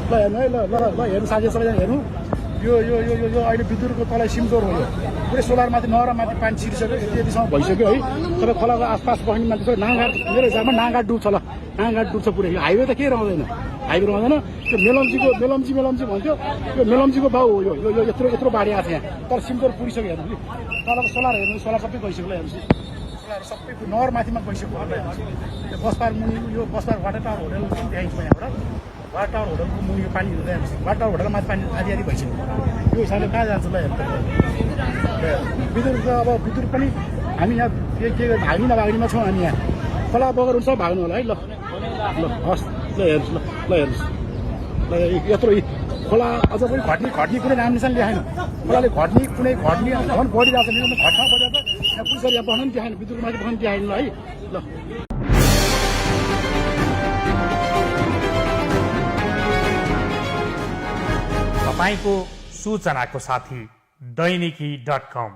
ल हेर्नु है, ल ल ल हेर्नु साथी सबैजना हेर्नु, यो यो यो यो यो अहिले विद्युतको तलै सिमजोर हो, यो पुरै सोलरमाथि नहरमाथि पानी छिरिसक्यो, यतिसम्म भइसक्यो है। तपाईँ खोलाको आसपास बस्ने मान्छे नाङघाट, मेरो हिसाबमा नाङघाट डुब्छ, ल नाङघाट डुब्छ पुरै। यो हाइवे त के रहँदैन, हाइवे रहँदैन। त्यो मेलम्ची भन्थ्यो, यो मेलम्चीको बाउ हो, यो यत्रो यत्रो बाढी आएको छ यहाँ, तर सिमजोर पुगिसक्यो। हेर्नु कि तलको सोलर हेर्नु, सोलर सबै गइसक्यो। ल हेर्नुहोस्, सोलर सबै नहरमाथिमा गइसक्यो। यो बसपार मुनि, यो बसपार वाटर टावर होटल देखाइन्छ यहाँबाट, वाटर टावर होटलको मुनि यो पानी हुँदै हेर्नुहोस्, वाटर टावर होटलमा पानी आधी भइसक्यो। यो हिसाबले कहाँ जान्छ ल हेर्नु। विद्युत त अब विद्युत पनि हामी यहाँ के भाग्ने नभाग्नेमा छौँ हामी यहाँ। खोला बगर हुन्छ भाग्नु होला है। ल ल हस्, ल हेर्नुहोस्, ल हेर्नुहोस्, ल यत्रो खोला अझ पनि घट्ने कुनै नाम निशान लेखाएन। खोलाले घट्ने झन् बढिरहेको छ, घटना बढिरहेको छ। यहाँ पुलिसहरू यहाँ बस्न पनि देखाएन, विद्युतको माथि बस्न देखाएन ल है। ल तपाईको सूचनाको साथी दैनिकी.com